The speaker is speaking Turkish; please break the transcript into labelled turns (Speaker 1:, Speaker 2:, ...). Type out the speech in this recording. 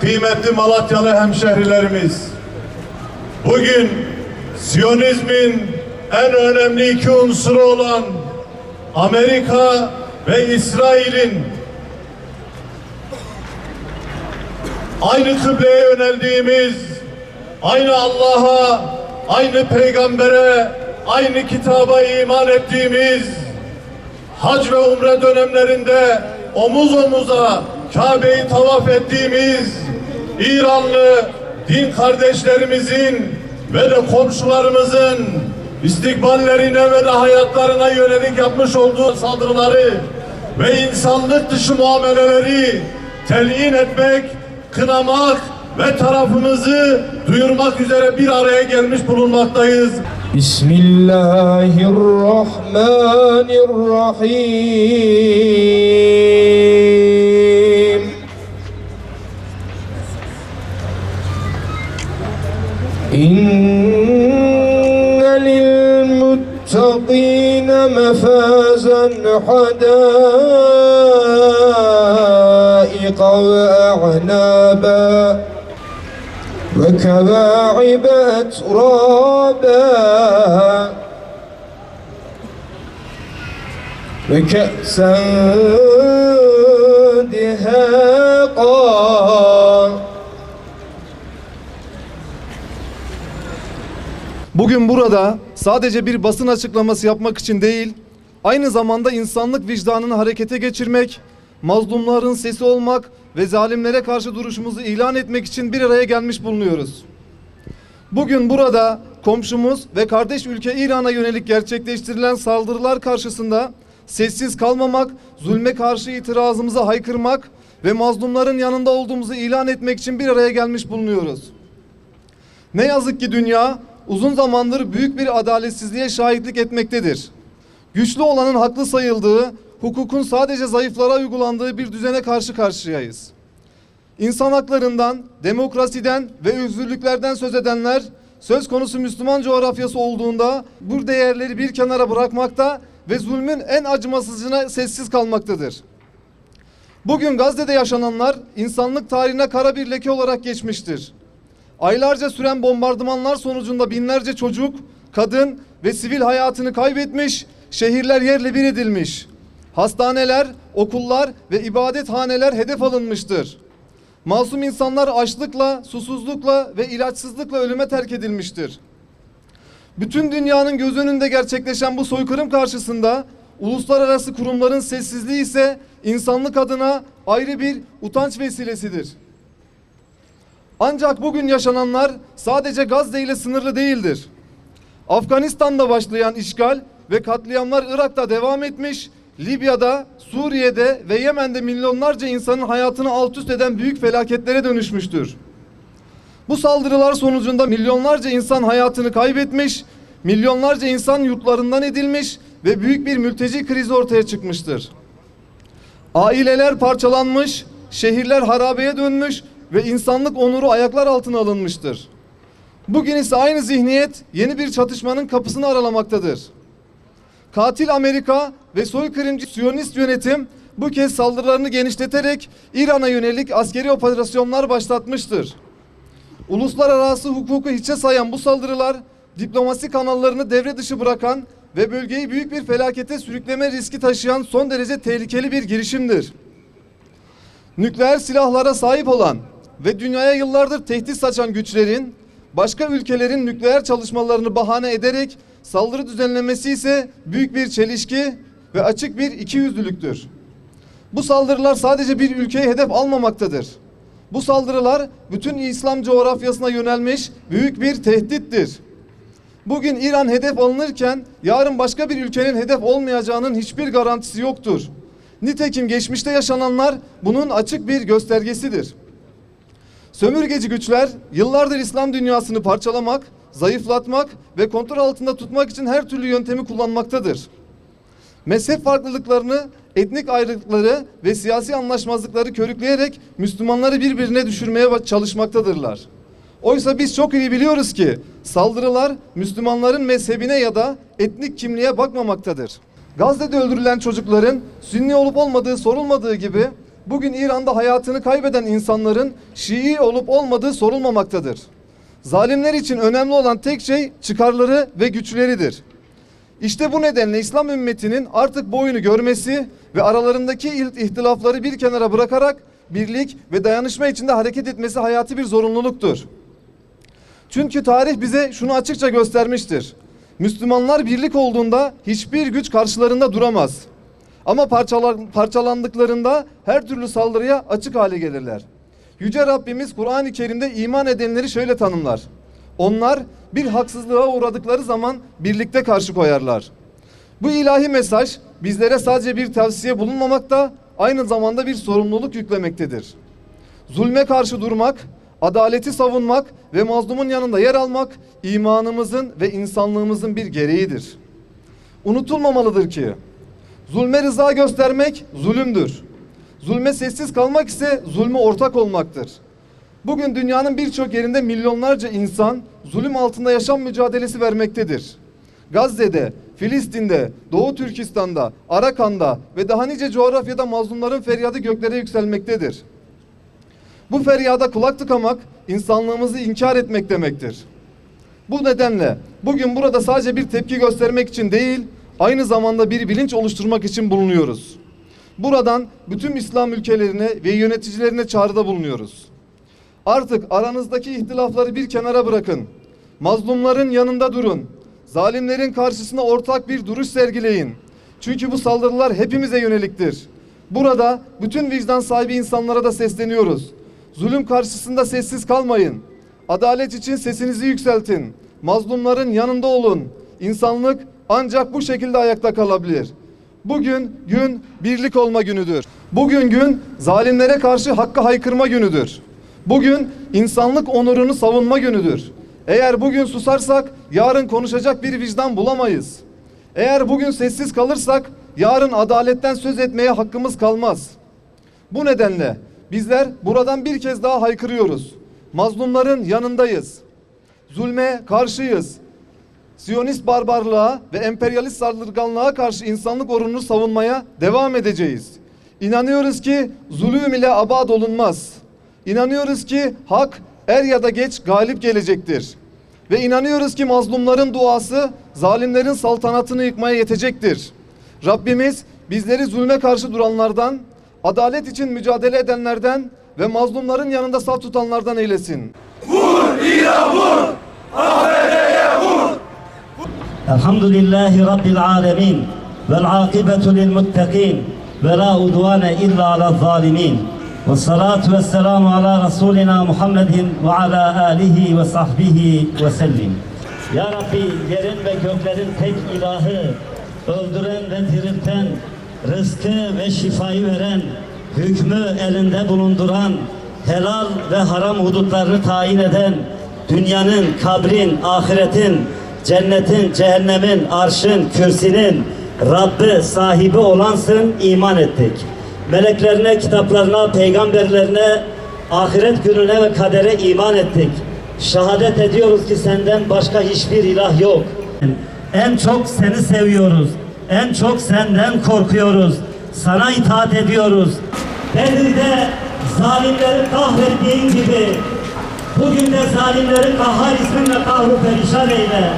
Speaker 1: Kıymetli Malatyalı hemşehrilerimiz, bugün Siyonizmin en önemli iki unsuru olan Amerika ve İsrail'in aynı kıbleye yöneldiğimiz, aynı Allah'a, aynı peygambere, aynı kitaba iman ettiğimiz hac ve umre dönemlerinde omuz omuza Kabe'yi tavaf ettiğimiz İranlı din kardeşlerimizin ve de komşularımızın istikballerine ve de hayatlarına yönelik yapmış olduğu saldırıları ve insanlık dışı muameleleri telin etmek, kınamak ve tarafımızı duyurmak üzere bir araya gelmiş bulunmaktayız.
Speaker 2: Bismillahirrahmanirrahim. İnne lil muttaqine mefazen hadâika ve a'nâba ve kevâ'ibe etrâba ve ke'sen dihâqa.
Speaker 3: Bugün burada sadece bir basın açıklaması yapmak için değil, aynı zamanda insanlık vicdanını harekete geçirmek, mazlumların sesi olmak ve zalimlere karşı duruşumuzu ilan etmek için bir araya gelmiş bulunuyoruz. Bugün burada komşumuz ve kardeş ülke İran'a yönelik gerçekleştirilen saldırılar karşısında sessiz kalmamak, zulme karşı itirazımızı haykırmak ve mazlumların yanında olduğumuzu ilan etmek için bir araya gelmiş bulunuyoruz. Ne yazık ki dünya uzun zamandır büyük bir adaletsizliğe şahitlik etmektedir. Güçlü olanın haklı sayıldığı, hukukun sadece zayıflara uygulandığı bir düzene karşı karşıyayız. İnsan haklarından, demokrasiden ve özgürlüklerden söz edenler, söz konusu Müslüman coğrafyası olduğunda bu değerleri bir kenara bırakmakta ve zulmün en acımasızına sessiz kalmaktadır. Bugün Gazze'de yaşananlar insanlık tarihine kara bir leke olarak geçmiştir. Aylarca süren bombardımanlar sonucunda binlerce çocuk, kadın ve sivil hayatını kaybetmiş, şehirler yerle bir edilmiş. Hastaneler, okullar ve ibadethaneler hedef alınmıştır. Masum insanlar açlıkla, susuzlukla ve ilaçsızlıkla ölüme terk edilmiştir. Bütün dünyanın göz önünde gerçekleşen bu soykırım karşısında uluslararası kurumların sessizliği ise insanlık adına ayrı bir utanç vesilesidir. Ancak bugün yaşananlar sadece Gazze ile sınırlı değildir. Afganistan'da başlayan işgal ve katliamlar Irak'ta devam etmiş, Libya'da, Suriye'de ve Yemen'de milyonlarca insanın hayatını alt üst eden büyük felaketlere dönüşmüştür. Bu saldırılar sonucunda milyonlarca insan hayatını kaybetmiş, milyonlarca insan yurtlarından edilmiş ve büyük bir mülteci krizi ortaya çıkmıştır. Aileler parçalanmış, şehirler harabeye dönmüş ve insanlık onuru ayaklar altına alınmıştır. Bugün ise aynı zihniyet yeni bir çatışmanın kapısını aralamaktadır. Katil Amerika ve soykırımcı Siyonist yönetim bu kez saldırılarını genişleterek İran'a yönelik askeri operasyonlar başlatmıştır. Uluslararası hukuku hiçe sayan bu saldırılar diplomasi kanallarını devre dışı bırakan ve bölgeyi büyük bir felakete sürükleme riski taşıyan son derece tehlikeli bir girişimdir. Nükleer silahlara sahip olan ve dünyaya yıllardır tehdit saçan güçlerin başka ülkelerin nükleer çalışmalarını bahane ederek saldırı düzenlemesi ise büyük bir çelişki ve açık bir ikiyüzlülüktür. Bu saldırılar sadece bir ülkeyi hedef almamaktadır. Bu saldırılar bütün İslam coğrafyasına yönelmiş büyük bir tehdittir. Bugün İran hedef alınırken yarın başka bir ülkenin hedef olmayacağının hiçbir garantisi yoktur. Nitekim geçmişte yaşananlar bunun açık bir göstergesidir. Sömürgeci güçler yıllardır İslam dünyasını parçalamak, zayıflatmak ve kontrol altında tutmak için her türlü yöntemi kullanmaktadır. Mezhep farklılıklarını etnik ayrılıkları ve siyasi anlaşmazlıkları körükleyerek Müslümanları birbirine düşürmeye çalışmaktadırlar. Oysa biz çok iyi biliyoruz ki saldırılar Müslümanların mezhebine ya da etnik kimliğe bakmamaktadır. Gazze'de öldürülen çocukların Sünni olup olmadığı sorulmadığı gibi bugün İran'da hayatını kaybeden insanların Şii olup olmadığı sorulmamaktadır. Zalimler için önemli olan tek şey çıkarları ve güçleridir. İşte bu nedenle İslam ümmetinin artık bu oyunu görmesi ve aralarındaki ihtilafları bir kenara bırakarak birlik ve dayanışma içinde hareket etmesi hayati bir zorunluluktur. Çünkü tarih bize şunu açıkça göstermiştir. Müslümanlar birlik olduğunda hiçbir güç karşılarında duramaz. Ama parçalandıklarında her türlü saldırıya açık hale gelirler. Yüce Rabbimiz Kur'an-ı Kerim'de iman edenleri şöyle tanımlar. Onlar bir haksızlığa uğradıkları zaman birlikte karşı koyarlar. Bu ilahi mesaj bizlere sadece bir tavsiye bulunmamakta, aynı zamanda bir sorumluluk yüklemektedir. Zulme karşı durmak, adaleti savunmak ve mazlumun yanında yer almak imanımızın ve insanlığımızın bir gereğidir. Unutulmamalıdır ki zulme rıza göstermek zulümdür. Zulme sessiz kalmak ise zulme ortak olmaktır. Bugün dünyanın birçok yerinde milyonlarca insan zulüm altında yaşam mücadelesi vermektedir. Gazze'de, Filistin'de, Doğu Türkistan'da, Arakan'da ve daha nice coğrafyada mazlumların feryadı göklere yükselmektedir. Bu feryada kulak tıkamak, insanlığımızı inkar etmek demektir. Bu nedenle bugün burada sadece bir tepki göstermek için değil, aynı zamanda bir bilinç oluşturmak için bulunuyoruz. Buradan bütün İslam ülkelerine ve yöneticilerine çağrıda bulunuyoruz. Artık aranızdaki ihtilafları bir kenara bırakın. Mazlumların yanında durun. Zalimlerin karşısına ortak bir duruş sergileyin. Çünkü bu saldırılar hepimize yöneliktir. Burada bütün vicdan sahibi insanlara da sesleniyoruz. Zulüm karşısında sessiz kalmayın. Adalet için sesinizi yükseltin. Mazlumların yanında olun. İnsanlık ancak bu şekilde ayakta kalabilir. Bugün gün birlik olma günüdür. Bugün gün zalimlere karşı hakkı haykırma günüdür. Bugün insanlık onurunu savunma günüdür. Eğer bugün susarsak yarın konuşacak bir vicdan bulamayız. Eğer bugün sessiz kalırsak yarın adaletten söz etmeye hakkımız kalmaz. Bu nedenle bizler buradan bir kez daha haykırıyoruz. Mazlumların yanındayız. Zulme karşıyız. Siyonist barbarlığa ve emperyalist saldırganlığa karşı insanlık onurunu savunmaya devam edeceğiz. İnanıyoruz ki zulüm ile abad olunmaz. İnanıyoruz ki hak er ya da geç galip gelecektir. Ve inanıyoruz ki mazlumların duası zalimlerin saltanatını yıkmaya yetecektir. Rabbimiz bizleri zulme karşı duranlardan, adalet için mücadele edenlerden ve mazlumların yanında saf tutanlardan eylesin.
Speaker 4: Vur İran vur! ABD'ye vur!
Speaker 5: Elhamdülillahi Rabbil alemin vel akibetu lil muttaqin ve la udvane illa ala zalimin. Ve salatu ve selamu ala Resulina Muhammedin ve ala alihi ve sahbihi ve sellim. Ya Rabbi, yerin ve göklerin tek ilahı, öldüren ve dirilten, rızkı ve şifayı veren, hükmü elinde bulunduran, helal ve haram hudutlarını tayin eden, dünyanın, kabrin, ahiretin, cennetin, cehennemin, arşın, kürsinin Rabbi sahibi olansın, iman ettik. Meleklerine, kitaplarına, peygamberlerine, ahiret gününe ve kadere iman ettik. Şehadet ediyoruz ki senden başka hiçbir ilah yok. En çok seni seviyoruz. En çok senden korkuyoruz. Sana itaat ediyoruz. Bedir'de zalimleri kahrettiğin gibi bugün de zalimleri kahhar isminle kahru perişan eyle.